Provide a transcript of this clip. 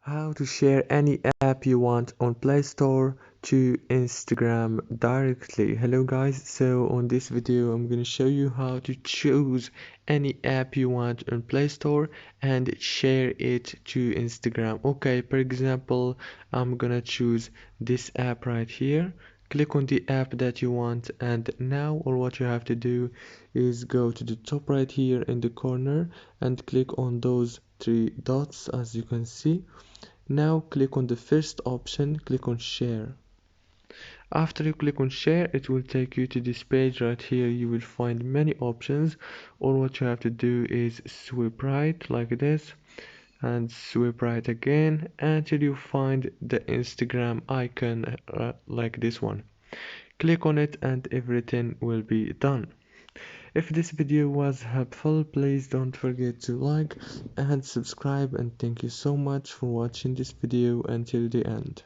How to share any app you want on Play Store to Instagram directly. Hello guys, so on this video I'm gonna show you how to choose any app you want on Play Store and share it to Instagram. Okay, for example, I'm gonna choose this app right here. Click on the app that you want, and now all what you have to do is go to the top right here in the corner and click on those three dots as you can see. Now click on the first option, click on share. After you click on share, it will take you to this page right here. You will find many options. All what you have to do is swipe right like this and swipe right again until you find the Instagram icon like this one. Click on it and everything will be done. If this video was helpful, please don't forget to like and subscribe, and thank you so much for watching this video until the end.